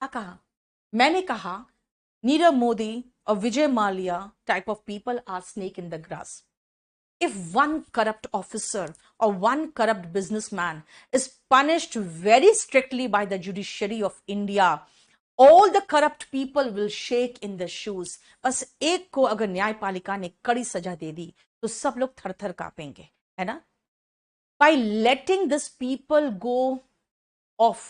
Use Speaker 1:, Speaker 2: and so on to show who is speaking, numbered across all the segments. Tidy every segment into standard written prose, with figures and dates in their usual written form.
Speaker 1: क्या कहा? मैंने कहा नीरव मोदी और Vijay Mallya type of people are snake in the grass. If one corrupt officer or one corrupt businessman is punished very strictly by the judiciary of India, all the corrupt people will shake in their shoes. बस एक को अगर न्यायपालिका ने कड़ी सजा दे दी तो सब लोग थर थर कांपेंगे, है ना? By letting this people go off,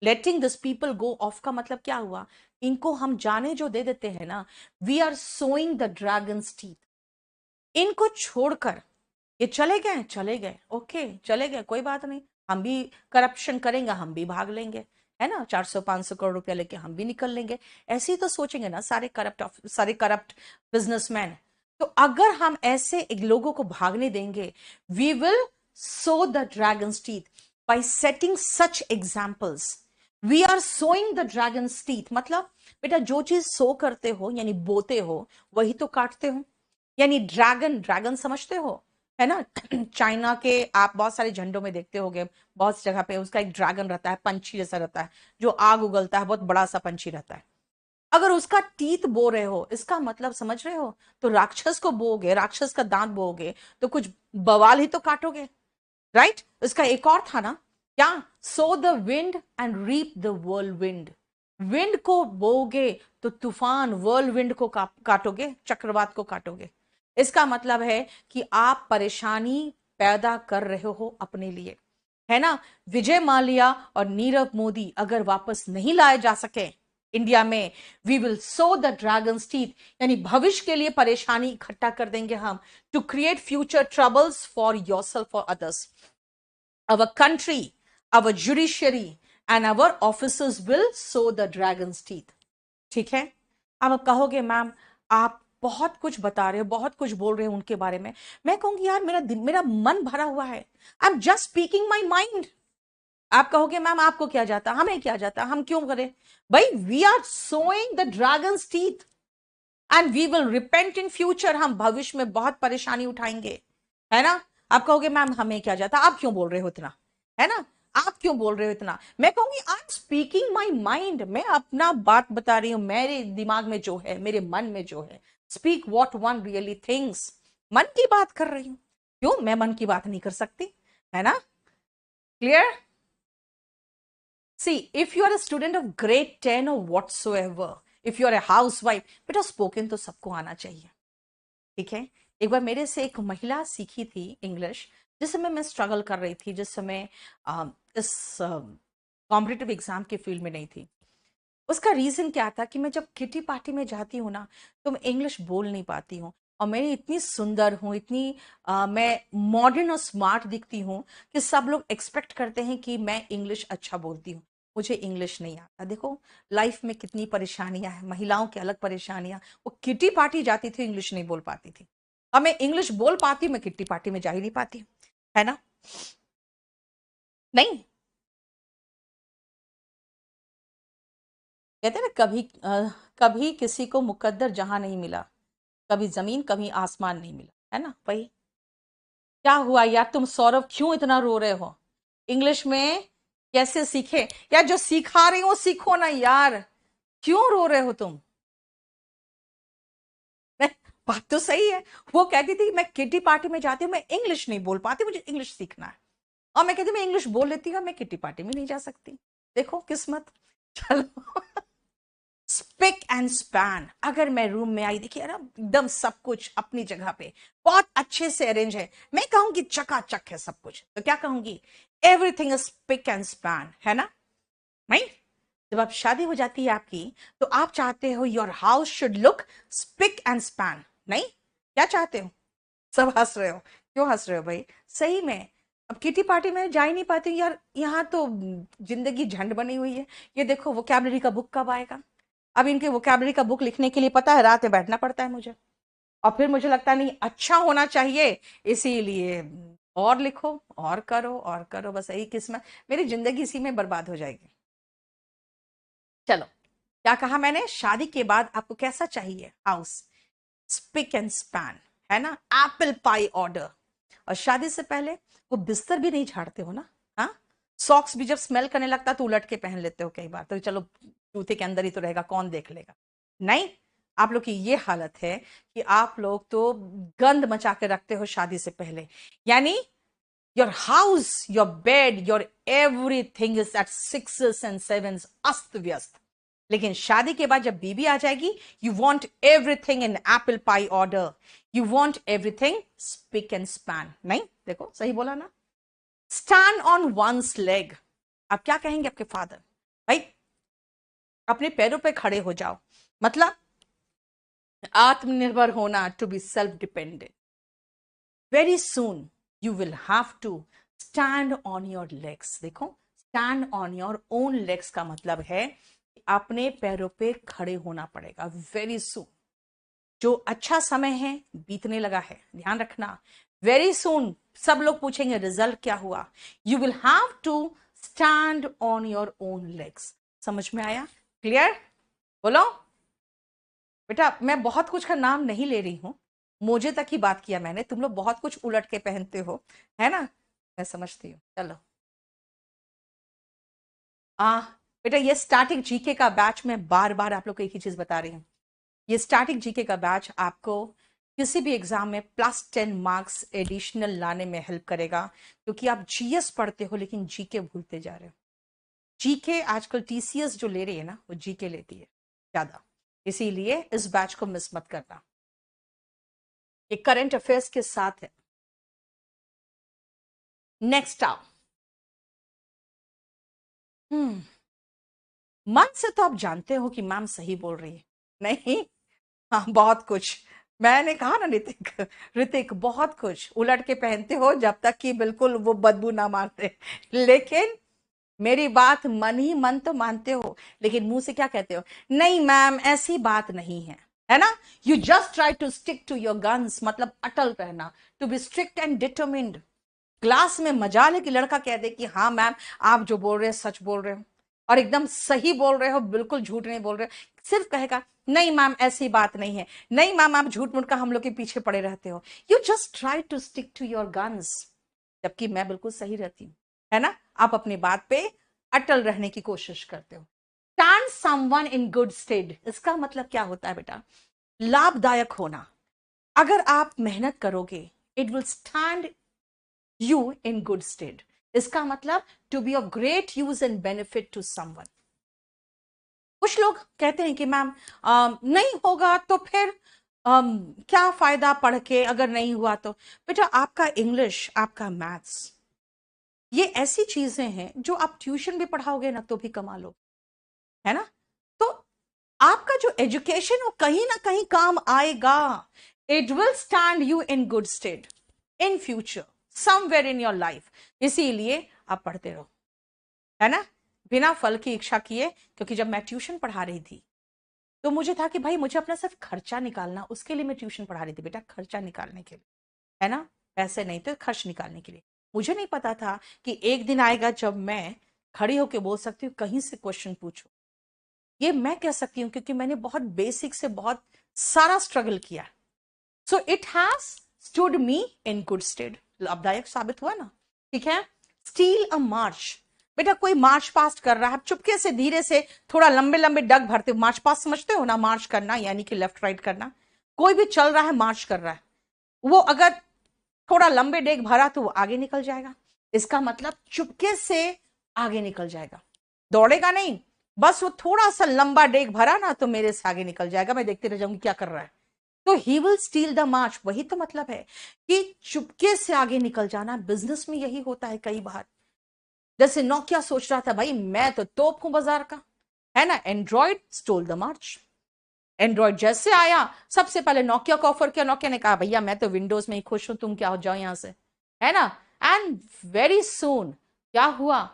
Speaker 1: letting this people go of का मतलब क्या हुआ? इनको हम जाने जो दे देते हैं ना, we are sowing the dragon's teeth. इनको छोड़कर ये चले गए, ओके चले गए, कोई बात नहीं, हम भी करप्शन करेंगे, हम भी भाग लेंगे, है ना, 400-500 करोड़ रुपया लेके हम भी निकल लेंगे. ऐसे ही तो सोचेंगे ना सारे करप्ट बिजनेसमैन. तो अगर हम ऐसे एक लोगों को भागने देंगे, we will sow the dragon's teeth by setting such examples. We are sowing the dragon's teeth मतलब बेटा जो चीज सो करते हो यानी बोते हो वही तो काटते हो. यानी ड्रैगन समझते हो, है ना? चाइना के आप बहुत सारे झंडों में देखते होंगे, बहुत जगह पे उसका एक ड्रैगन रहता है, पंछी जैसा रहता है, जो आग उगलता है, बहुत बड़ा सा पंछी रहता है. अगर उसका टीथ बो रहे हो, इसका मतलब समझ रहे हो? तो राक्षस को बोगे, राक्षस का दांत बोगे तो कुछ बवाल ही तो काटोगे, राइट? इसका एक और था ना, क्या? Sow the wind and reap the whirlwind. Wind को बोगे तो तूफान व्हर्लविंड को काटोगे, चक्रवात को काटोगे. इसका मतलब है कि आप परेशानी पैदा कर रहे हो अपने लिए, है ना? विजय माल्या और नीरव मोदी अगर वापस नहीं लाए जा सके इंडिया में, we will sow the dragon's teeth, यानी भविष्य के लिए परेशानी इकट्ठा कर देंगे हम, to create future troubles for yourself, for others. Our country, our judiciary and our officers will sow the dragon's teeth. ठीक है? अब आप कहोगे मैम आप बहुत कुछ बता रहे हो, बहुत कुछ बोल रहे हो उनके बारे में. मैं कहूंगी यार मेरा मन भरा हुआ है. I am just speaking my mind. आप कहोगे मैम आपको क्या जाता, हमें क्या जाता, हम क्यों करें? भाई we are sowing the dragon's teeth and we will repent in future. हम भविष्य में बहुत परेशानी उठाएंगे, है ना? आप कहोगे मैम हमें क्या जाता, आप क्यों बोल रहे हो इतना, है ना? आप क्यों बोल रहे हो इतना? मैं कहूंगी I am speaking my mind. मैं अपना बात बता रही हूं, मेरे दिमाग में जो है, मेरे मन में जो है. Speak what one really things. मन की बात कर रही हूं. क्यों मैं मन की बात नहीं कर सकती, है ना? Clear? See if you are a student of grade 10 और whatsoever, if you are a housewife, बेटा स्पोकन तो सबको आना चाहिए, ठीक है? एक बार मेरे से एक महिला सीखी थी इंग्लिश, जिस समय मैं स्ट्रगल कर रही थी, जिस समय इस कॉम्पिटिटिव एग्जाम के फील्ड में नहीं थी. उसका रीजन क्या था कि मैं जब किटी पार्टी में जाती हूँ ना, तो मैं इंग्लिश बोल नहीं पाती हूँ. और मैं इतनी सुंदर हूँ, इतनी मैं मॉडर्न और स्मार्ट दिखती हूँ कि सब लोग एक्सपेक्ट करते हैं कि मैं इंग्लिश अच्छा बोलती हूँ. मुझे इंग्लिश नहीं आता. देखो लाइफ में कितनी परेशानियां हैं, महिलाओं की अलग परेशानियां. वो किटी पार्टी जाती थी, इंग्लिश नहीं बोल पाती थी. अब मैं इंग्लिश बोल पाती हूँ, मैं किट्टी पार्टी में जा ही नहीं पाती हूँ, है ना? नहीं, कहते हैं ना कभी किसी को मुकद्दर जहां नहीं मिला, कभी जमीन कभी आसमान नहीं मिला, है ना? वही. क्या हुआ यार, तुम सौरभ क्यों इतना रो रहे हो? इंग्लिश में कैसे सीखे यार? जो सिखा रही हो सीखो ना यार. क्यों रो रहे हो तुम? बात तो सही है. वो कहती थी मैं किटी पार्टी में जाती हूँ, मैं इंग्लिश नहीं बोल पाती, मुझे इंग्लिश सीखना है. और मैं कहती मैं इंग्लिश बोल लेती हूँ, मैं किटी पार्टी में नहीं जा सकती. देखो किस्मत. चलो. Spick and span. अगर मैं रूम में आई, देखिए ना एकदम सब कुछ अपनी जगह पे बहुत अच्छे से अरेंज है, मैं कहूंगी चकाचक है सब कुछ, तो क्या कहूंगी? Everything is spick and span, है ना? नहीं? जब आप शादी हो जाती है आपकी, तो आप चाहते हो your house should look spick and span, नहीं? क्या चाहते हो? सब हंस रहे हो. क्यों हंस रहे हो भाई? सही में. अब किटी पार्टी में जा ही नहीं पाती हूँ यार. यहाँ तो जिंदगी झंड बनी हुई है. ये देखो वोकैबलरी का बुक कब आएगा? अब इनके वोकैबलरी का बुक लिखने के लिए पता है रात में बैठना पड़ता है मुझे. और फिर मुझे लगता है नहीं अच्छा होना चाहिए, इसीलिए और लिखो और करो, बस यही किस्मत. मेरी जिंदगी इसी में बर्बाद हो जाएगी. चलो, क्या कहा मैंने? शादी के बाद आपको कैसा चाहिए हाउस? स्पिक एंड स्पैन, है ना? Apple pie order. और शादी से पहले वो बिस्तर भी नहीं झाड़ते हो ना? हाँ, सॉक्स भी जब स्मेल करने लगता तो उलट के पहन लेते हो कई बार, तो चलो जूते के अंदर ही तो रहेगा, कौन देख लेगा। नहीं, आप लोग की ये हालत है कि आप लोग तो गंद मचा के रखते हो शादी से पहले, यानी your house, your bed, your everything is at sixes and sevens, अस्त व्यस्त। लेकिन शादी के बाद जब बीबी आ जाएगी, you want everything in apple pie order, you want everything spick and span. नहीं, देखो सही बोला ना, स्टैंड ऑन वंस लेग। आप क्या कहेंगे आपके फादर, भाई अपने पैरों पे खड़े हो जाओ, मतलब आत्मनिर्भर होना, to be self dependent. Very soon you will have to stand on your legs. देखो, stand on your own legs का मतलब है अपने पैरों पे खड़े होना पड़ेगा वेरी सून। जो अच्छा समय है बीतने लगा है, ध्यान रखना। वेरी सून सब लोग पूछेंगे रिजल्ट क्या हुआ। You will have to stand on your own legs. समझ में आया? क्लियर? बोलो बेटा, मैं बहुत कुछ का नाम नहीं ले रही हूं, मुझे तक ही बात किया मैंने, तुम लोग बहुत कुछ उलट के पहनते हो, है ना, मैं समझती हूँ। चलो आ बेटा, ये स्टैटिक जीके का बैच, मैं बार बार आप लोग को एक ही चीज बता रही हूँ, ये स्टैटिक जीके का बैच आपको किसी भी एग्जाम में +10 मार्क्स एडिशनल लाने में हेल्प करेगा, क्योंकि आप जीएस पढ़ते हो लेकिन जीके भूलते जा रहे हो। जीके आजकल टीसीएस जो ले रही है ना, वो जीके लेती है ज्यादा, इसीलिए इस बैच को मिस मत करना। ये करंट अफेयर्स के साथ है। नेक्स्ट आओ। मन से तो आप जानते हो कि मैम सही बोल रही है, नहीं? हाँ, बहुत कुछ। मैंने कहा ना ऋतिक, ऋतिक बहुत कुछ उलट के पहनते हो जब तक कि बिल्कुल वो बदबू ना मारते, लेकिन मेरी बात मन ही मन तो मानते हो, लेकिन मुंह से क्या कहते हो, नहीं मैम ऐसी बात नहीं है ना? You just try to stick to your guns, मतलब अटल रहना, to be strict and determined. Class में मजाल है कि लड़का कह दे कि हाँ मैम आप जो बोल रहे हैं सच बोल रहे हो, और एकदम सही बोल रहे हो, बिल्कुल झूठ नहीं बोल रहे हो। सिर्फ कहेगा नहीं मैम ऐसी बात नहीं है, नहीं मैम आप झूठ मूठ का हम लोग के पीछे पड़े रहते हो। You just try to stick to your guns, जबकि मैं बिल्कुल सही रहती हूँ, है ना? आप अपनी बात पे अटल रहने की कोशिश करते हो। Stand someone in good stead, इसका मतलब क्या होता है बेटा? लाभदायक होना। अगर आप मेहनत करोगे, it will stand you in good stead। इसका मतलब to be of great use and benefit to someone। कुछ लोग कहते हैं कि मैम नहीं होगा तो फिर क्या फायदा पढ़ के, अगर नहीं हुआ तो। बेटा आपका इंग्लिश, आपका मैथ्स, ये ऐसी चीजें हैं जो आप ट्यूशन भी पढ़ाओगे ना तो भी कमा लो, है ना? तो आपका जो एजुकेशन वो कहीं ना कहीं काम आएगा। It will stand you in good state in future, somewhere in your life. इसीलिए आप पढ़ते रहो, है ना, बिना फल की इच्छा किए। क्योंकि जब मैं ट्यूशन पढ़ा रही थी तो मुझे था कि भाई मुझे अपना सिर्फ खर्चा निकालना, उसके लिए मैं ट्यूशन पढ़ा रही थी बेटा, खर्चा निकालने के लिए, है ना? पैसे नहीं तो खर्च निकालने के लिए। मुझे नहीं पता था कि एक दिन आएगा जब मैं खड़ी होकर बोल सकती हूँ कहीं से क्वेश्चन पूछो। ये मैं कह सकती हूँ क्योंकि मैंने बहुत बेसिक से बहुत सारा स्ट्रगल किया। So it has stood me in good stead, लाभदायक साबित हुआ ना। ठीक है, स्टील अ मार्च। बेटा कोई मार्च पास्ट कर रहा है, आप चुपके से धीरे से थोड़ा लंबे लंबे डग भरते हो, मार्च पास्ट समझते हो ना, मार्च करना यानी कि लेफ्ट राइट करना। कोई भी चल रहा है मार्च कर रहा है, वो अगर थोड़ा लंबे डेग भरा तो वो आगे निकल जाएगा, इसका मतलब चुपके से आगे निकल जाएगा, दौड़ेगा नहीं, बस वो थोड़ा सा लंबा डेग भरा ना तो मेरे से आगे निकल जाएगा, मैं देखते रह जाऊंगी क्या कर रहा है। तो ही विल स्टील द मार्च, वही तो मतलब है कि चुपके से आगे निकल जाना। बिजनेस में यही होता है कई बार। जैसे नोकिया सोच रहा था भाई मैं तो तोप हूं बाजार का, है ना, Android stole the March. Android जैसे आया सबसे पहले नोकिया को ऑफर किया, नोकिया ने कहा भैया मैं तो विंडोज में ही खुश हूं, तुम क्या हो जाओ यहां से, है ना? एंड वेरी सून क्या हुआ?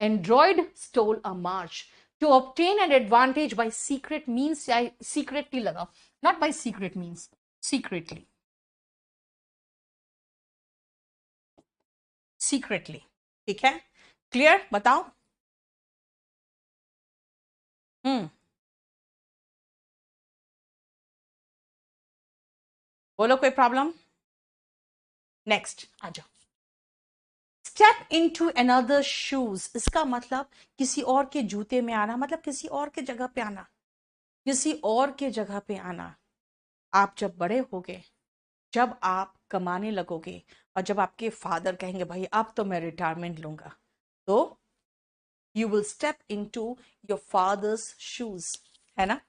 Speaker 1: Android stole a march. To obtain an advantage by secret means, या सीक्रेटली लगाओ, not by secret means, secretly, secretly. ठीक है, क्लियर? बताओ। हम्म, बोलो कोई प्रॉब्लम? नेक्स्ट आ जाओ। स्टेप इनटू अनदर शूज, इसका मतलब किसी और के जूते में आना, मतलब किसी और के जगह पे आना, किसी और के जगह पे आना। आप जब बड़े होगे, जब आप कमाने लगोगे और जब आपके फादर कहेंगे भाई अब तो मैं रिटायरमेंट लूंगा, तो you will step into your fathers shoes, है ना।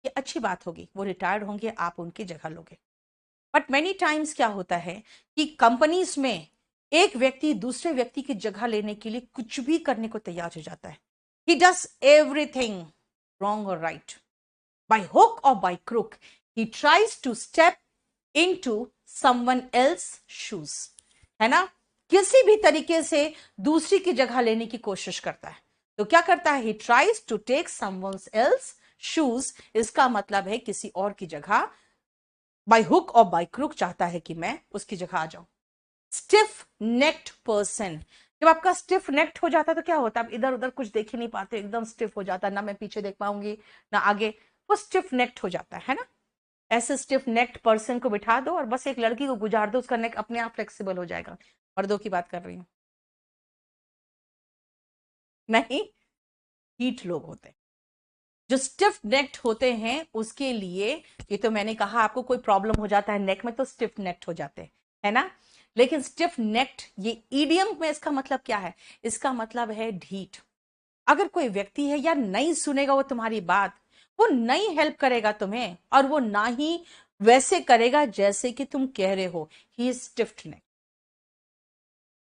Speaker 1: ये अच्छी बात होगी, वो रिटायर्ड होंगे, आप उनकी जगह लोगे। बट मेनी टाइम्स क्या होता है कि कंपनीज में एक व्यक्ति दूसरे व्यक्ति की जगह लेने के लिए कुछ भी करने को तैयार हो जाता है। ही डज एवरीथिंग रॉन्ग और राइट, बाय हुक और by crook he tries to step into someone else shoes, है ना। किसी भी तरीके से दूसरी की जगह लेने की कोशिश करता है। तो क्या करता है, he tries to take someone else shoes, इसका मतलब है किसी और की जगह बाय हुक और बाय क्रुक चाहता है कि मैं उसकी जगह आ जाऊं। स्टिफ नेक्ड पर्सन, जब आपका स्टिफ नेक्ड हो जाता है तो क्या होता है, आप इधर उधर कुछ देख ही नहीं पाते, एकदम स्टिफ हो जाता है, ना मैं पीछे देख पाऊंगी ना आगे, वो स्टिफ नेक्ड हो जाता है ना। ऐसे स्टिफ नेक्ड पर्सन को बिठा दो और बस एक लड़की को गुजार दो, उसका नेक अपने आप फ्लेक्सिबल हो जाएगा। मर्दों की बात कर रही हूं, नहीं, हीट लोग होते हैं जो स्टिफ नेक्ड होते हैं, उसके लिए ये तो मैंने कहा आपको कोई प्रॉब्लम हो जाता है नेक में तो स्टिफ नेक्ड हो जाते हैं, है ना। लेकिन स्टिफ नेक्ड ये ईडियम में इसका मतलब क्या है, इसका मतलब है ढीठ। अगर कोई व्यक्ति है या नहीं सुनेगा वो तुम्हारी बात, वो नहीं हेल्प करेगा तुम्हें, और वो ना ही वैसे करेगा जैसे कि तुम कह रहे हो, he is stiff neck,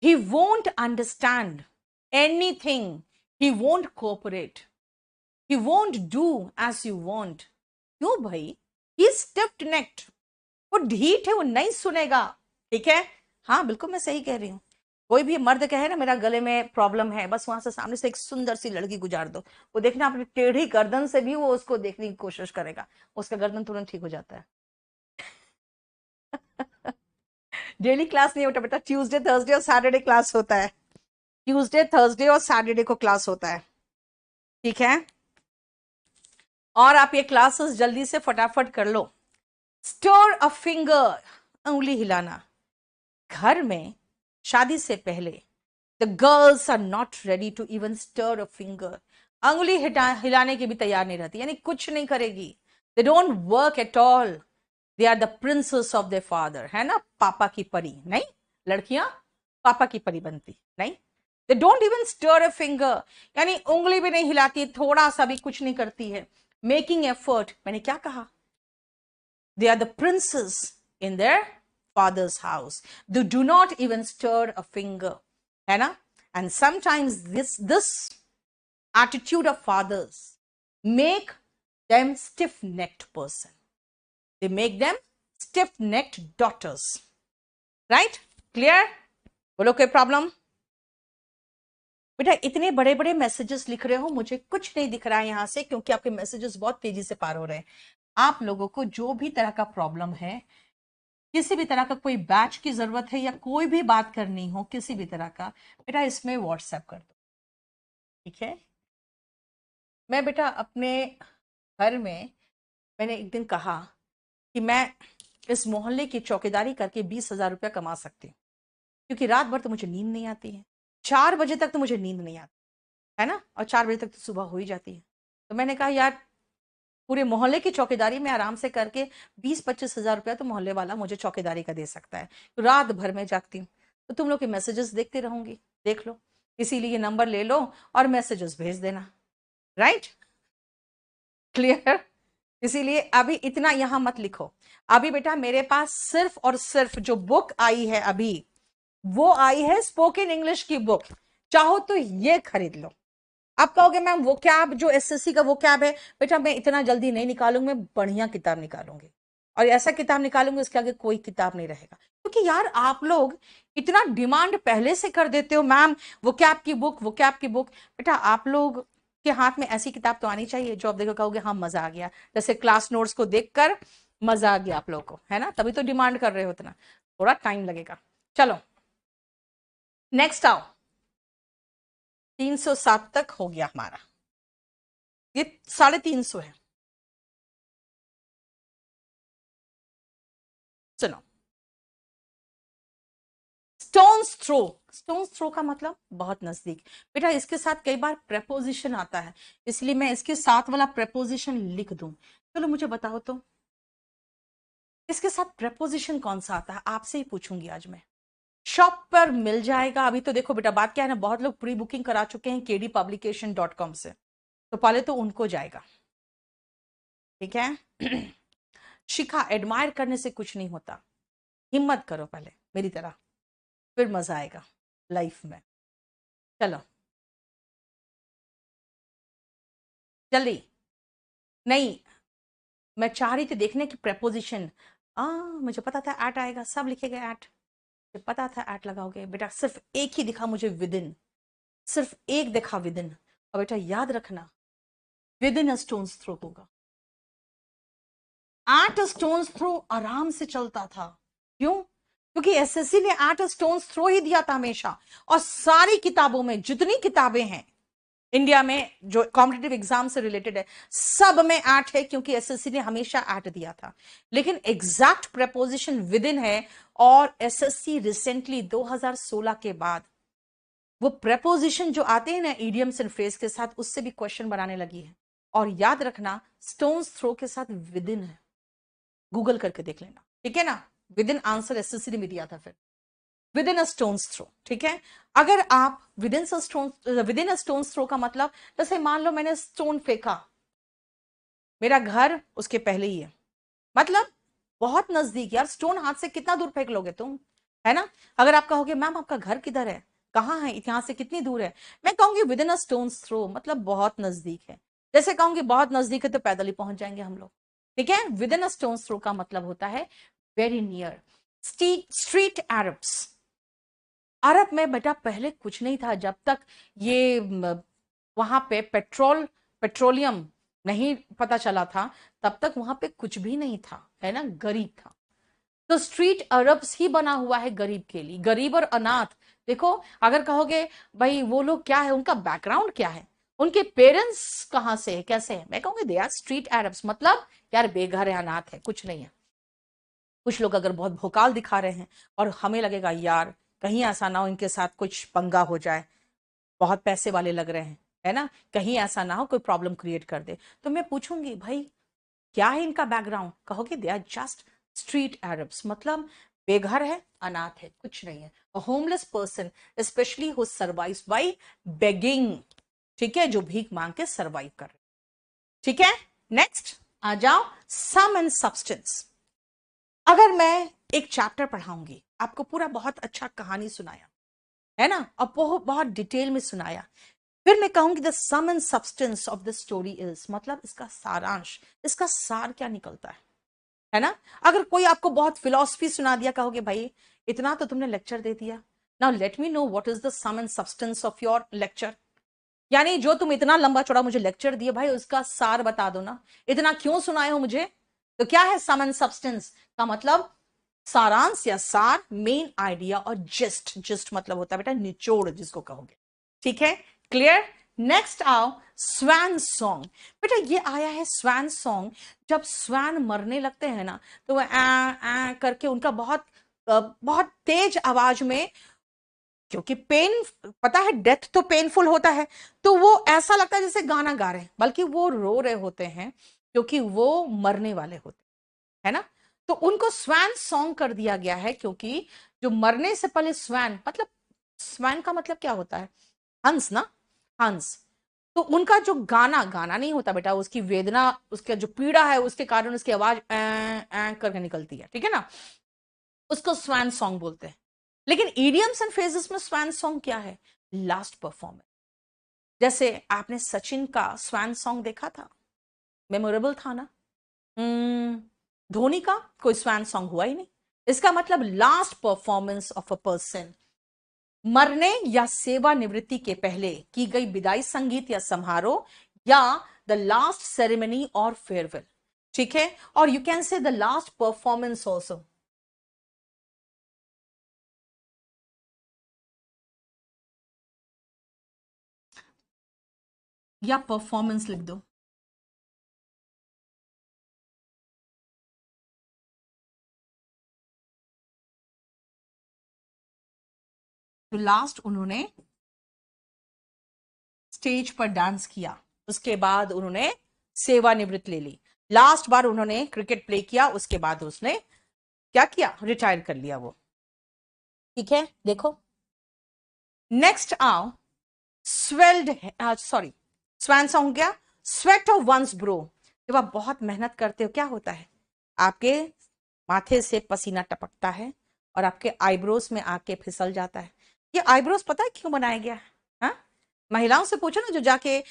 Speaker 1: he won't understand anything, he won't cooperate, he won't do as you want। क्यों भाई, he is stiff necked, वो ढीठ है, वो नहीं सुनेगा, ठीक है। हाँ बिल्कुल मैं सही कह रही हूँ। कोई भी मर्द कहे ना मेरा गले में प्रॉब्लम है, बस वहां से सामने से एक सुंदर सी लड़की गुजार दो, वो देखना अपनी टेढ़ी गर्दन से भी वो उसको देखने की कोशिश करेगा, उसका गर्दन तुरंत ठीक हो जाता है। डेली क्लास नहीं होता बेटा, ट्यूसडे थर्सडे और सैटरडे क्लास होता है, ट्यूसडे थर्सडे और सैटरडे को क्लास होता है, ठीक है। और आप ये क्लासेस जल्दी से फटाफट कर लो। स्टर अ फिंगर, उंगली हिलाना। घर में शादी से पहले the girls are not ready to even stir a finger, अंगुली हिलाने की भी तैयार नहीं रहती, यानी कुछ नहीं करेगी। They don't work at all, they are the princess of their father, है ना, पापा की परी नहीं, लड़कियां पापा की परी बनती नहीं। They don't even stir a finger, यानी उंगली भी नहीं हिलाती, थोड़ा सा भी कुछ नहीं करती है। मेकिंग एफर्ट, मैंने क्या कहा, they are the princes in their father's house. They do not even stir a finger, है ना। And sometimes this attitude of fathers make them stiff-necked person. They make them stiff-necked daughters. Right? Clear? बोलो कोई problem? बेटा इतने बड़े बड़े messages लिख रहे हो, मुझे कुछ नहीं दिख रहा है यहां से, क्योंकि आपके मैसेजेस बहुत तेजी से पार हो रहे हैं। आप लोगों को जो भी तरह का प्रॉब्लम है, किसी भी तरह का कोई बैच की जरूरत है या कोई भी बात करनी हो किसी भी तरह का, बेटा इसमें व्हाट्सएप कर दो, ठीक है। मैं बेटा अपने घर में, मैंने एक दिन कहा कि मैं इस मोहल्ले की चौकीदारी करके 20,000 रुपया कमा सकती हूँ, क्योंकि रात भर तो मुझे नींद नहीं आती है, 4 बजे तक तो मुझे नींद नहीं आती है ना, और 4 बजे तक तो सुबह हो ही जाती है। तो मैंने कहा यार पूरे मोहल्ले की चौकीदारी में आराम से करके 20-25 हजार रुपया तो मोहल्ले वाला मुझे चौकीदारी का दे सकता है, तो रात भर में जागती हूँ, तो तुम लोग के मैसेजेस देखते रहूंगी, देख लो, इसीलिए नंबर ले लो और मैसेजेस भेज देना, राइट, क्लियर। इसीलिए अभी इतना यहां मत लिखो। अभी बेटा मेरे पास सिर्फ और सिर्फ जो बुक आई है अभी, वो आई है स्पोकन इंग्लिश की बुक, चाहो तो ये खरीद लो। आप कहोगे मैम वो कैब जो एसएससी का वो कैब है, बेटा मैं इतना जल्दी नहीं निकालूंगी, मैं बढ़िया किताब निकालूंगी, और ऐसा किताब निकालूंगी इसके आगे कोई किताब नहीं रहेगा। क्योंकि यार आप लोग इतना डिमांड पहले से कर देते हो, मैम वो कैब की बुक, वो कैब की बुक। बेटा आप लोग के हाथ में ऐसी किताब तो आनी चाहिए जो आप देखो कहोगे हाँ मजा आ गया, जैसे क्लास नोट्स को देखकर मजा आ गया आप लोग को, है ना, तभी तो डिमांड कर रहे हो इतना, थोड़ा टाइम लगेगा। चलो नेक्स्ट आओ, 307 तक हो गया हमारा, ये 350 है। सुनो, स्टोन्स थ्रो का मतलब बहुत नजदीक। बेटा इसके साथ कई बार प्रेपोजिशन आता है, इसलिए मैं इसके साथ वाला प्रेपोजिशन लिख दूं। चलो मुझे बताओ तो इसके साथ प्रेपोजिशन कौन सा आता है, आपसे ही पूछूंगी आज मैं। शॉप पर मिल जाएगा। अभी तो देखो बेटा बात क्या है ना, बहुत लोग प्री बुकिंग करा चुके हैं kdpublication.com से, तो पहले तो उनको जाएगा, ठीक है। शिखा, एडमायर करने से कुछ नहीं होता, हिम्मत करो पहले मेरी तरह, फिर मजा आएगा लाइफ में। चलो जल्दी। नहीं, मैं चाह रही थी देखने की प्रेपोजिशन। मुझे पता था एट आएगा, सब लिखेगा एट, मुझे पता था एट लगाओगे। बेटा सिर्फ एक ही दिखा मुझे विद इन, सिर्फ एक दिखा विद इन। और बेटा याद रखना within a stone's throw होगा, एट अ स्टोन्स थ्रो आराम से चलता था। क्यों? क्योंकि एसएससी ने एट अ स्टोन्स थ्रो ही दिया था हमेशा। और सारी किताबों में जितनी किताबें हैं इंडिया में जो कॉम्पिटिटिव एग्जाम से रिलेटेड है, सब में एट है, क्योंकि एसएससी ने हमेशा एट दिया था। लेकिन एग्जैक्ट प्रेपोजिशन विद इन है, और एसएससी रिसेंटली 2016 के बाद वो प्रेपोजिशन जो आते हैं ना इडियम्स एंड फ्रेज के साथ, उससे भी क्वेश्चन बनाने लगी है। और याद रखना स्टोन्स थ्रो के साथ विद इन है, गूगल करके देख लेना, ठीक है ना। विद इन आंसर एसएससी ने भी दिया था फिर, within a stone's throw, ठीक है। अगर आप within a stone's throw का मतलब, जैसे मान लो मैंने स्टोन फेंका, मेरा घर उसके पहले ही है, मतलब बहुत नजदीक। यार स्टोन हाथ से कितना दूर फेंक लोगे तुम, है ना। अगर आप कहोगे मैम आपका घर किधर है, कहाँ है, यहाँ से कितनी दूर है, मैं कहूंगी within a stone's throw, मतलब बहुत नजदीक है। जैसे कहूंगी बहुत नजदीक है तो पैदल ही पहुंच जाएंगे हम लोग, ठीक है। Within a stone's throw का मतलब होता है वेरी नियर। स्ट्रीट अरब्स, अरब में बेटा पहले कुछ नहीं था, जब तक ये वहां पे पेट्रोलियम नहीं पता चला था, तब तक वहां पे कुछ भी नहीं था, है ना, गरीब था। तो स्ट्रीट अरब्स ही बना हुआ है गरीब के लिए, गरीब और अनाथ। देखो अगर कहोगे भाई वो लोग क्या है, उनका बैकग्राउंड क्या है, उनके पेरेंट्स कहां से है, कैसे है, मैं कहूंगी दे आर स्ट्रीट अरब्स, मतलब यार बेघर है, अनाथ है, कुछ नहीं है। कुछ लोग अगर बहुत भोकाल दिखा रहे हैं और हमें लगेगा यार कहीं ऐसा ना हो इनके साथ कुछ पंगा हो जाए, बहुत पैसे वाले लग रहे हैं, है ना, कहीं ऐसा ना हो कोई प्रॉब्लम क्रिएट कर दे, तो मैं पूछूंगी भाई क्या है इनका बैकग्राउंड, कहोगे they are just street Arabs, मतलब बेघर है, अनाथ है, कुछ नहीं है, homeless person, specially who survives by begging, ठीक है, जो भीख मांग के सर्वाइव कर रहे, ठीक है। नेक्स्ट आ जाओ, सम एंड सब्सटेंस। अगर मैं एक चैप्टर पढ़ाऊंगी आपको, पूरा बहुत अच्छा कहानी सुनाया, है ना, और बहुत बहुत डिटेल में सुनाया, फिर मैं कहूंगी the sum and substance of the story is, मतलब इसका सारांश, इसका सार क्या निकलता है ना। अगर कोई आपको बहुत फिलॉसफी सुना दिया, कहोगे भाई इतना तो तुमने लेक्चर दे दिया, now let me know what is the sum and substance of your lecture. यानी जो तुम इतना लंबा चौड़ा मुझे लेक्चर दिए भाई, उसका सार बता दो ना, इतना क्यों सुनाए हो मुझे। तो क्या है सम एंड सब्सटेंस का मतलब, सारांश या सार, मेन आइडिया, और जिस्ट, जिस्ट मतलब होता है बेटा निचोड़ जिसको कहोगे, ठीक है, क्लियर। नेक्स्ट आओ स्वैन सॉन्ग। बेटा ये आया है स्वैन सॉन्ग, जब स्वैन मरने लगते हैं ना, तो वो आ करके उनका बहुत बहुत तेज आवाज में, क्योंकि पेन, पता है डेथ तो पेनफुल होता है, तो वो ऐसा लगता है जैसे गाना गा रहे हैं, बल्कि वो रो रहे होते हैं, क्योंकि वो मरने वाले होते हैं, है ना। तो उनको स्वैन सॉन्ग कर दिया गया है, क्योंकि जो मरने से पहले स्वैन, मतलब स्वैन का मतलब क्या होता है, हंस ना, हंस। तो उनका जो गाना, गाना नहीं होता बेटा, उसकी वेदना, उसका जो पीड़ा है उसके कारण उसकी आवाज करके निकलती है, ठीक है ना, उसको स्वैन सॉन्ग बोलते हैं। लेकिन इडियम्स एंड फ्रेजेस में स्वैन सॉन्ग क्या है, लास्ट परफॉर्मेंस। जैसे आपने सचिन का स्वैन सॉन्ग देखा था, मेमोरेबल था ना। धोनी का कोई स्वैन सॉन्ग हुआ ही नहीं। इसका मतलब last performance of a person, मरने या सेवानिवृत्ति के पहले की गई विदाई संगीत या समारोह, या द लास्ट सेरेमनी और फेयरवेल, ठीक है। और you can say the last performance also, या परफॉर्मेंस लिख दो। तो लास्ट उन्होंने स्टेज पर डांस किया, उसके बाद उन्होंने सेवानिवृत्त ले ली। लास्ट बार उन्होंने क्रिकेट प्ले किया, उसके बाद उसने क्या किया, रिटायर कर लिया वो। ठीक है, देखो नेक्स्ट आओ, स्वेल्ड, सॉरी स्वैन सॉन्ग क्या, स्वेट ऑफ वंस ब्रो। जब आप बहुत मेहनत करते हो क्या होता है, आपके माथे से पसीना टपकता है और आपके आईब्रोज में आके फिसल जाता है। ये आईब्रोज पता है क्यों बनाया गया है? हाँ, महिलाओं से पूछो ना जो जाके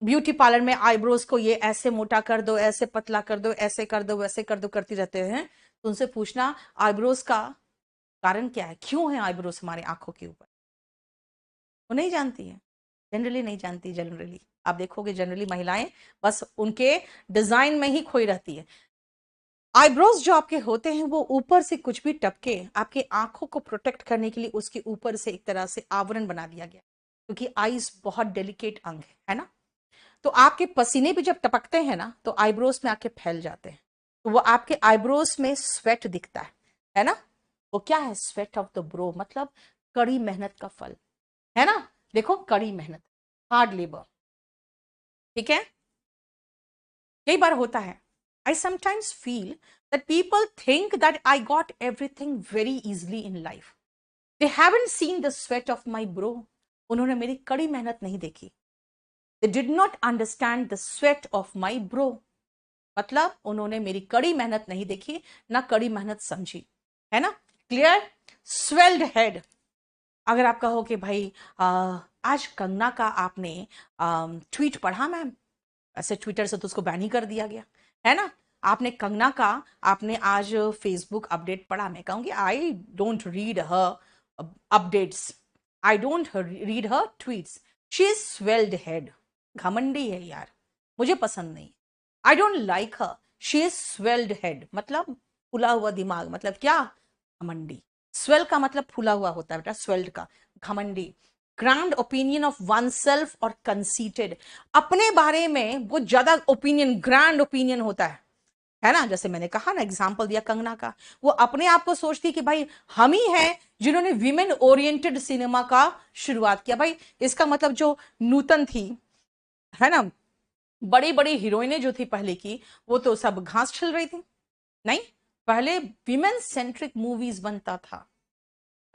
Speaker 1: ब्यूटी पार्लर में आईब्रोज को ये ऐसे मोटा कर दो, ऐसे पतला कर दो, ऐसे कर दो, वैसे कर दो करती रहते हैं, तो उनसे पूछना आईब्रोज का कारण क्या है, क्यों है आईब्रोज हमारे आंखों के ऊपर। वो नहीं जानती है, जनरली नहीं जानती। जनरली आप देखोगे जनरली महिलाएं बस उनके डिजाइन में ही खोई रहती है। आईब्रोज जो आपके होते हैं वो ऊपर से कुछ भी टपके आपके आंखों को प्रोटेक्ट करने के लिए उसके ऊपर से एक तरह से आवरण बना दिया गया, क्योंकि आईज बहुत डेलिकेट अंग है ना। तो आपके पसीने भी जब टपकते हैं ना तो आईब्रोज में आके फैल जाते हैं, तो वो आपके आईब्रोज में स्वेट दिखता है ना। वो क्या है, स्वेट ऑफ द ब्रो, मतलब कड़ी मेहनत का फल है ना। देखो कड़ी मेहनत, हार्ड लेबर। ठीक है, कई बार होता है, I sometimes feel that people think that I got everything very easily in life, they haven't seen the sweat of my bro. उन्होंने मेरी कड़ी मेहनत नहीं देखी, they did not understand the sweat of my bro, मतलब उन्होंने मेरी कड़ी मेहनत नहीं देखी, ना कड़ी मेहनत समझी, है ना। Clear, swelled head. अगर आप कहो कि भाई आज कंगना का आपने ट्वीट पढ़ा मैम, ऐसे ट्विटर से तो उसको बैन ही कर दिया गया है ना। आपने कंगना का आपने आज फेसबुक अपडेट पढ़ा, मैं कहूंगी I don't read her updates, I don't read her tweets, she is swelled head. घमंडी है यार, मुझे पसंद नहीं, I don't like her, she is swelled head, मतलब फूला हुआ दिमाग, मतलब क्या, घमंडी। स्वेल का मतलब फूला हुआ होता है बेटा, स्वेल्ड का घमंडी। Grand opinion of one self और कंसीटेड, अपने बारे में वो ज्यादा ओपिनियन, ग्रैंड ओपिनियन होता है ना। जैसे मैंने कहा ना, एग्जांपल दिया कंगना का, वो अपने आप को सोचती कि भाई हम ही हैं जिन्होंने विमेन ओरिएंटेड सिनेमा का शुरुआत किया। भाई इसका मतलब जो नूतन थी, है ना, बड़ी बड़ी हीरोइनें जो थी पहले की, वो तो सब घास छिल रही थी। नहीं, पहले विमेन सेंट्रिक मूवीज बनता था।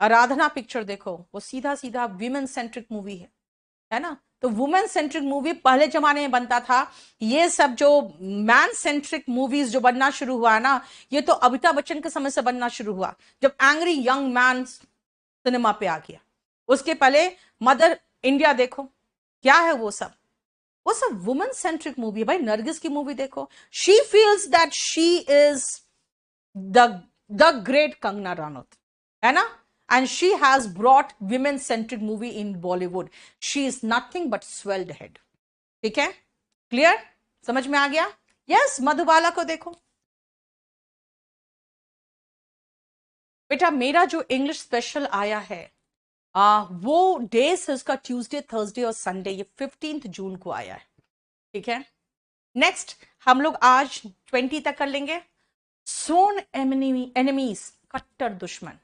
Speaker 1: आराधना पिक्चर देखो, वो सीधा सीधा विमेन सेंट्रिक मूवी है ना। तो वुमेन सेंट्रिक मूवी पहले जमाने में बनता था। ये सब जो मैन सेंट्रिक मूवीज जो बनना शुरू हुआ है ना, ये तो अमिताभ बच्चन के समय से बनना शुरू हुआ, जब एंग्री यंग मैन सिनेमा पे आ गया। उसके पहले मदर इंडिया देखो, क्या है वो सब वुमेन सेंट्रिक मूवी है। भाई नरगिस की मूवी देखो, she feels that she is the the great Kangana Ranaut, है ना। And she has brought women centric movie in Bollywood. She is nothing but swelled head. ठीक है, क्लियर, समझ में आ गया। यस, मधुबाला को देखो बेटा, मेरा जो इंग्लिश स्पेशल आया है वो डेज है उसका ट्यूसडे, थर्सडे और संडे, ये 15 जून को आया है। ठीक है, नेक्स्ट हम लोग आज 20 तक कर लेंगे। सोन एनिमीज, कट्टर दुश्मन,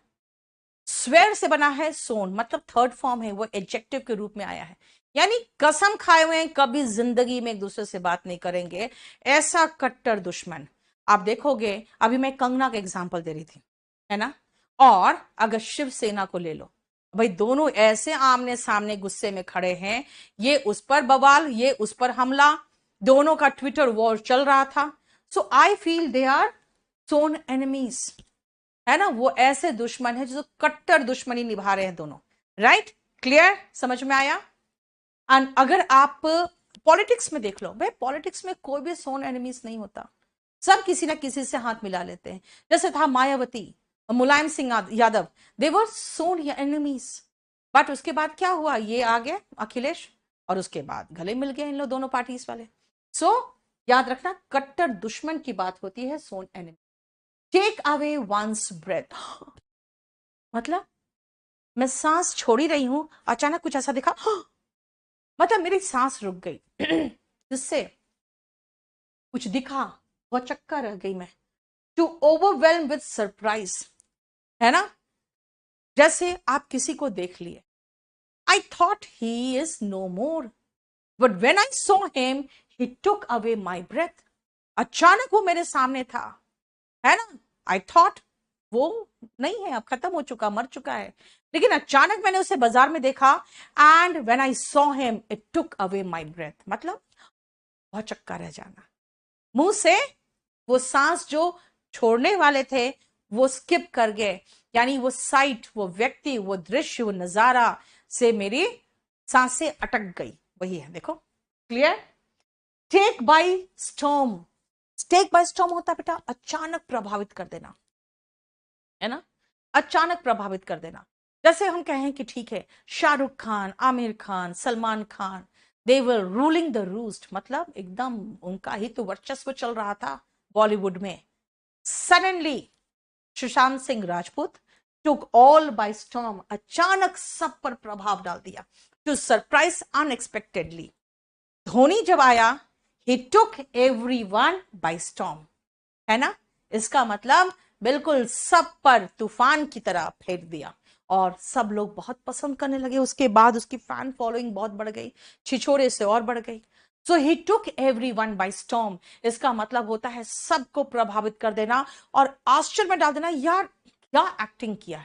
Speaker 1: स्वेर से बना है, सोन मतलब थर्ड फॉर्म है, वो एडजेक्टिव के रूप में आया है, यानी कसम खाए हुए हैं कभी जिंदगी में एक दूसरे से बात नहीं करेंगे, ऐसा कट्टर दुश्मन। आप देखोगे, अभी मैं कंगना का एग्जांपल दे रही थी, है ना, और अगर शिवसेना को ले लो, भाई दोनों ऐसे आमने सामने गुस्से में खड़े हैं, ये उस पर बवाल, ये उस पर हमला, दोनों का ट्विटर वॉर चल रहा था। So I feel they are sworn enemies, है ना। वो ऐसे दुश्मन है जो कट्टर दुश्मनी निभा रहे हैं दोनों। राइट, क्लियर, समझ में आया। एंड अगर आप पॉलिटिक्स में देख लो, भाई पॉलिटिक्स में कोई भी सोन एनिमीज नहीं होता, सब किसी ना किसी से हाथ मिला लेते हैं। जैसे था मायावती, मुलायम सिंह यादव, दे वर सोन एनिमीज, बट उसके बाद क्या हुआ, ये आ गए अखिलेश, और उसके बाद गले मिल गए इन लोग दोनों पार्टीज वाले। सो याद रखना, कट्टर दुश्मन की बात होती है sworn enemy. Take away one's breath, मतलब मैं सांस छोड़ ही रही हूं, अचानक कुछ ऐसा दिखा, मतलब मेरी सांस रुक गई जिससे कुछ दिखा, बहुत चक्का रह गई मैं। टू ओवरवेलम विद सरप्राइज, है ना, जैसे आप किसी को देख लिए, I thought he is no more, but when I saw him he took away my breath. अचानक वो मेरे सामने था, है ना, आई थॉट वो नहीं है, अब खत्म हो चुका, मर चुका है, लेकिन अचानक मैंने उसे बाजार में देखा, and when I saw him it took away my breath, मतलब बहुत चक्का रह जाना, मुंह से वो सांस जो छोड़ने वाले थे वो स्किप कर गए, यानी वो साइट, वो व्यक्ति, वो दृश्य, वो नजारा से मेरी सांसें अटक गई। वही है, देखो, clear. Take by storm, take by storm होता है बेटा अचानक प्रभावित कर देना, है ना, अचानक प्रभावित कर देना। जैसे हम कहें कि ठीक है, शाहरुख खान, आमिर खान, सलमान खान, दे वर रूलिंग द रूस्ट, मतलब एकदम उनका ही तो वर्चस्व चल रहा था बॉलीवुड में। Suddenly Sushant Singh Rajput took all by storm, अचानक सब पर प्रभाव डाल दिया, टू सरप्राइज अनएक्सपेक्टेडली। धोनी जब आया, ही टुक एवरीवन बाय स्टॉर्म, है ना, इसका मतलब बिल्कुल सब पर तूफान की तरह फेंक दिया, और सब लोग बहुत पसंद करने लगे। उसके बाद उसकी फैन फॉलोइंग बहुत बढ़ गई, छिछोरे से और बढ़ गई। सो ही टुक एवरीवन बाय स्टॉर्म, इसका मतलब होता है सबको प्रभावित कर देना और आश्चर्य में डाल देना, यार क्या एक्टिंग किया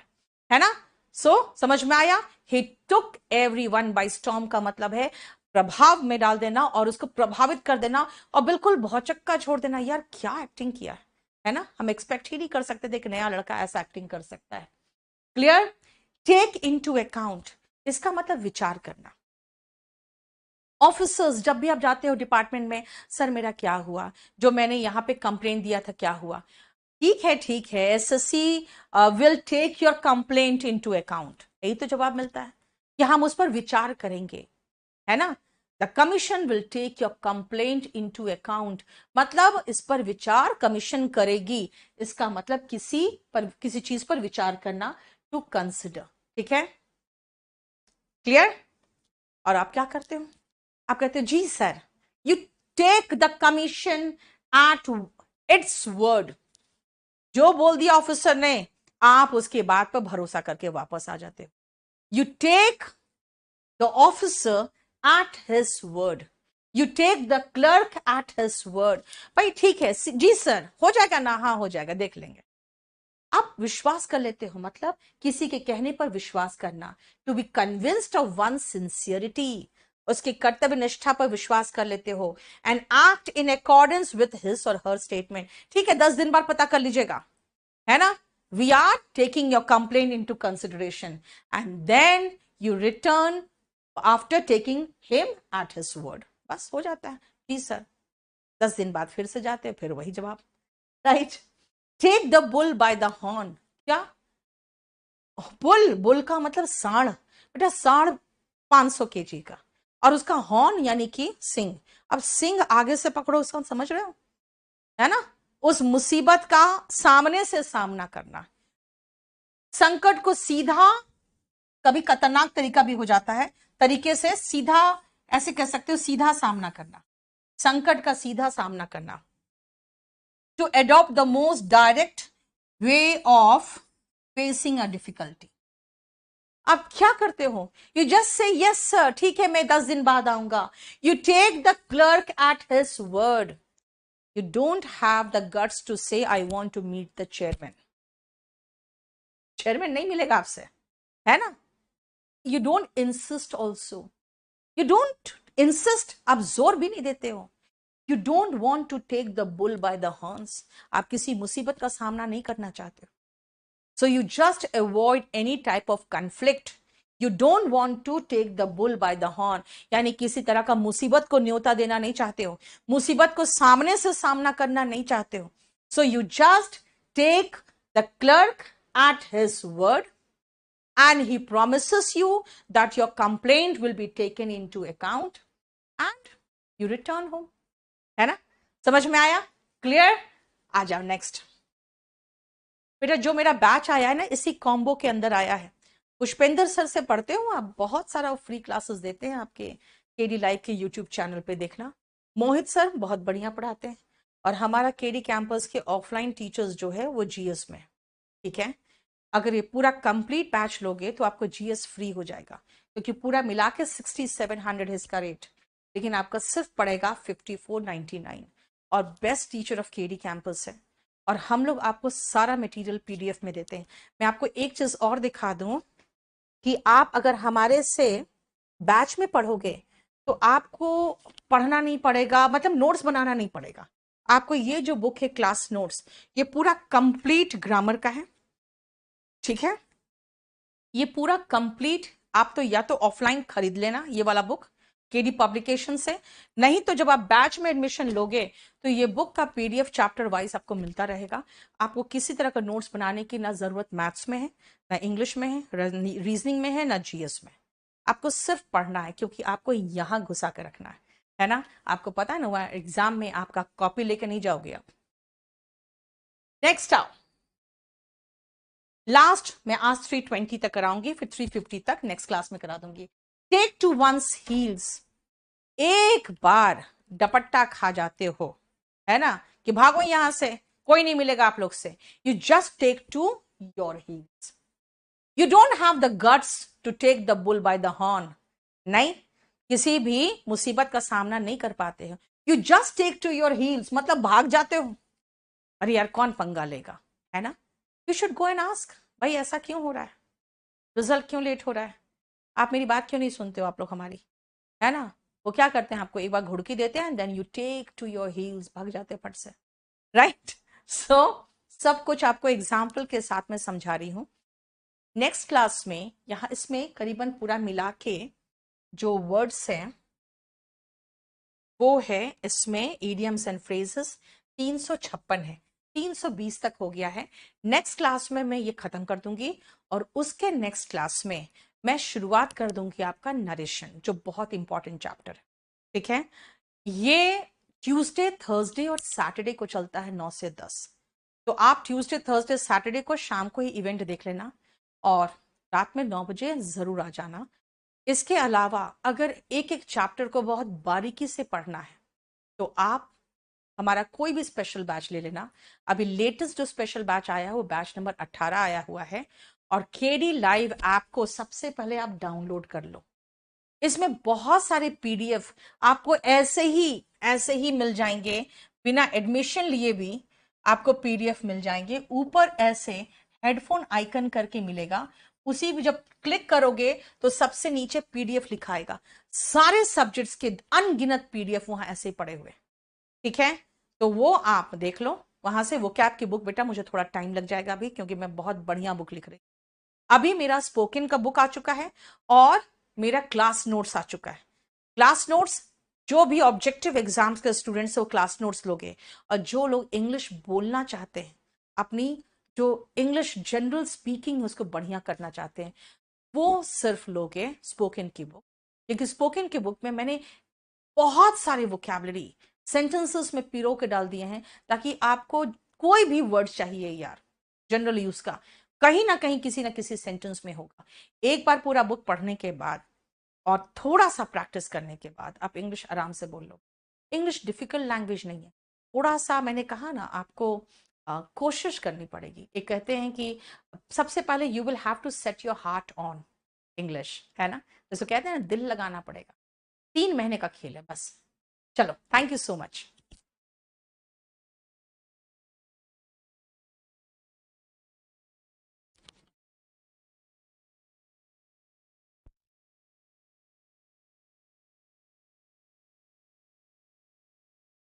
Speaker 1: है ना। सो समझ में आया, ही टुक एवरीवन बाय स्टॉर्म का मतलब है प्रभाव में डाल देना और उसको प्रभावित कर देना और बिल्कुल भौचक्का छोड़ देना, यार क्या एक्टिंग किया है ना, हम एक्सपेक्ट ही नहीं कर सकते थे कि नया लड़का ऐसा एक्टिंग कर सकता है। क्लियर। टेक इनटू अकाउंट, इसका मतलब विचार करना। ऑफिसर्स, जब भी आप जाते हो डिपार्टमेंट में, सर मेरा क्या हुआ, जो मैंने यहां पे कंप्लेन दिया था क्या हुआ, ठीक है ठीक है, SSC will take your complaint into account, यही तो जवाब मिलता है कि हम उस पर विचार करेंगे, है ना। The commission will take your complaint into account, मतलब इस पर विचार कमीशन करेगी, इसका मतलब किसी चीज पर विचार करना, टू कंसिडर, ठीक है, क्लियर। और आप क्या करते हो, आप कहते हो ji sir, you take the commission at its word, जो बोल दिया ऑफिसर ने आप उसके बात पर भरोसा करके वापस आ जाते हो। You take the officer at his word, you take the clerk at his word, भाई ठीक है जी सर, हो जाएगा ना, हाँ हो जाएगा, देख लेंगे, आप विश्वास कर लेते हो, मतलब किसी के कहने पर विश्वास करना, to be convinced of one sincerity, उसके कर्तव्य निष्ठा पर विश्वास कर लेते हो, and act in accordance with his or her statement, ठीक है 10 दिन बाद पता कर लीजिएगा, है ना, we are taking your complaint into consideration and then you return after taking him at his word, बस हो जाता है, जी सर, 10 दिन बाद फिर से जाते हैं, फिर वही जवाब, right. Take the bull by the horn, क्या, बुल, बुल का मतलब सांड, बेटा सांड 500 केजी का, और उसका हॉर्न यानी कि सिंग, अब सिंग आगे से पकड़ो, उसका समझ रहे हो, है ना, उस मुसीबत का सामने से सामना करना, संकट को सीधा, कभी खतरनाक तरीका भी हो जाता है, तरीके से सीधा, ऐसे कह सकते हो सीधा सामना करना, संकट का सीधा सामना करना, to adopt the most direct way of facing a difficulty. आप क्या करते हो, you just say yes sir, ठीक है मैं 10 दिन बाद आऊंगा, you take the clerk at his word, you don't have the guts to say I want to meet the chairman, chairman नहीं मिलेगा आपसे, है ना, you don't insist also, you don't insist, आप जोर भी नहीं देते हो, you don't want to take the bull by the horns, आप किसी मुसीबत का सामना नहीं करना चाहते हो, so you just avoid any type of conflict, you don't want to take the bull by the horn, यानी किसी तरह का मुसीबत को न्योता देना नहीं चाहते हो, मुसीबत को सामने से सामना करना नहीं चाहते हो, so you just take the clerk at his word and he promises you that your complaint will be taken into account and you return home, है ना, समझ में आया, क्लियर। आ जाओ नेक्स्ट, बेटा जो मेरा बैच आया है ना इसी कॉम्बो के अंदर आया है, पुष्पेंद्र सर से पढ़ते हो आप, बहुत सारा फ्री क्लासेस देते हैं आपके केडी लाइव के यूट्यूब चैनल पे देखना, मोहित सर बहुत बढ़िया पढ़ाते हैं, और हमारा केडी कैंपस के ऑफलाइन टीचर्स जो है वो जीएस में, ठीक है, अगर ये पूरा कंप्लीट बैच लोगे तो आपको जीएस फ्री हो जाएगा, क्योंकि पूरा मिला के 6700 है इसका रेट, लेकिन आपका सिर्फ पड़ेगा 5499। और best teacher of KD campus है, और हम लोग आपको सारा मटेरियल पीडीएफ में देते हैं। मैं आपको एक चीज और दिखा दूं कि आप अगर हमारे से बैच में पढ़ोगे तो आपको पढ़ना नहीं पड़ेगा, मतलब नोट्स बनाना नहीं पड़ेगा। आपको ये जो बुक है क्लास नोट्स, ये पूरा कंप्लीट ग्रामर का है, ठीक है। ये पूरा कंप्लीट, आप तो या तो ऑफलाइन खरीद लेना ये वाला बुक केडी पब्लिकेशन से, नहीं तो जब आप बैच में एडमिशन लोगे तो ये बुक का पीडीएफ चैप्टर वाइज आपको मिलता रहेगा। आपको किसी तरह का नोट्स बनाने की ना जरूरत मैथ्स में है, ना इंग्लिश में है, रीजनिंग में है, ना जीएस में। आपको सिर्फ पढ़ना है, क्योंकि आपको यहां घुसा के रखना है ना। आपको पता है ना, वहां एग्जाम में आपका कॉपी लेकर नहीं जाओगे आप। नेक्स्ट आओ, लास्ट मैं आज 320 तक कराऊंगी, फिर 350 तक नेक्स्ट क्लास में करा दूंगी। टेक टू वंस हील्स, एक बार डपट्टा खा जाते हो, है ना, कि भागो यहां से, कोई नहीं मिलेगा आप लोग से। You just take to your heels. You don't have the guts to take the bull by the horn. नहीं, किसी भी मुसीबत का सामना नहीं कर पाते हो। You just take to your heels, मतलब भाग जाते हो। अरे यार कौन पंगा लेगा, है ना। You should go and ask, भाई ऐसा क्यों हो रहा है, रिजल्ट क्यों लेट हो रहा है, आप मेरी बात क्यों नहीं सुनते हो आप लोग हमारी, है ना। वो क्या करते हैं, आपको एक बार घुड़की देते हैं, then you take to your heels, भाग जाते फट से, राइट। सो सब कुछ आपको एग्जाम्पल के साथ में समझा रही हूं। नेक्स्ट क्लास में यहां इसमें करीबन पूरा मिला के जो वर्ड्स हैं वो है इसमें इडियम्स एंड फ्रेजेस 356 है, 320 तक हो गया है। नेक्स्ट क्लास में मैं ये खत्म कर दूंगी, और उसके नेक्स्ट क्लास में मैं शुरुआत कर दूंगी आपका नरेशन, जो बहुत इंपॉर्टेंट चैप्टर है, ठीक है। ये ट्यूसडे, थर्सडे और सैटरडे को चलता है 9 से 10। तो आप ट्यूसडे, थर्सडे, सैटरडे को शाम को ही इवेंट देख लेना, और रात में 9 बजे जरूर आ जाना। इसके अलावा अगर एक एक चैप्टर को बहुत बारीकी से पढ़ना है तो आप हमारा कोई भी स्पेशल बैच ले लेना। अभी लेटेस्ट जो स्पेशल बैच आया है वो बैच नंबर 18 आया हुआ है, और केडी लाइव ऐप को सबसे पहले आप डाउनलोड कर लो। इसमें बहुत सारे पीडीएफ आपको ऐसे ही मिल जाएंगे, बिना एडमिशन लिए भी आपको पीडीएफ मिल जाएंगे। ऊपर ऐसे हेडफोन आइकन करके मिलेगा, उसी भी जब क्लिक करोगे तो सबसे नीचे पीडीएफ लिखाएगा, सारे सब्जेक्ट्स के अनगिनत पीडीएफ वहां ऐसे पड़े हुए, ठीक है। तो वो आप देख लो वहां से। वो कैब की बुक बेटा मुझे थोड़ा टाइम लग जाएगा अभी, क्योंकि मैं बहुत बढ़िया बुक लिख रही हूं। अभी मेरा स्पोकन का बुक आ चुका है, और मेरा क्लास नोट्स आ चुका है। क्लास नोट्स जो भी ऑब्जेक्टिव एग्जाम्स के स्टूडेंट्स वो क्लास नोट्स लोगे, और जो लोग इंग्लिश बोलना चाहते हैं, अपनी जो इंग्लिश जनरल स्पीकिंग है उसको बढ़िया करना चाहते हैं, वो सिर्फ लोगे स्पोकन की बुक। क्योंकि स्पोकन की बुक में मैंने बहुत सारे वोकैबुलरी सेंटेंसेस में पिरो के डाल दिए हैं, ताकि आपको कोई भी वर्ड चाहिए यार जनरल यूज का, कहीं ना कहीं किसी ना किसी सेंटेंस में होगा। एक बार पूरा बुक पढ़ने के बाद और थोड़ा सा प्रैक्टिस करने के बाद आप इंग्लिश आराम से बोल लो। इंग्लिश डिफिकल्ट लैंग्वेज नहीं है, थोड़ा सा मैंने कहा ना आपको कोशिश करनी पड़ेगी। एक कहते हैं कि सबसे पहले you will have to set your heart on English, है ना, जैसे कहते हैं ना दिल लगाना पड़ेगा। 3 महीने का खेल है बस। चलो, थैंक यू सो मच।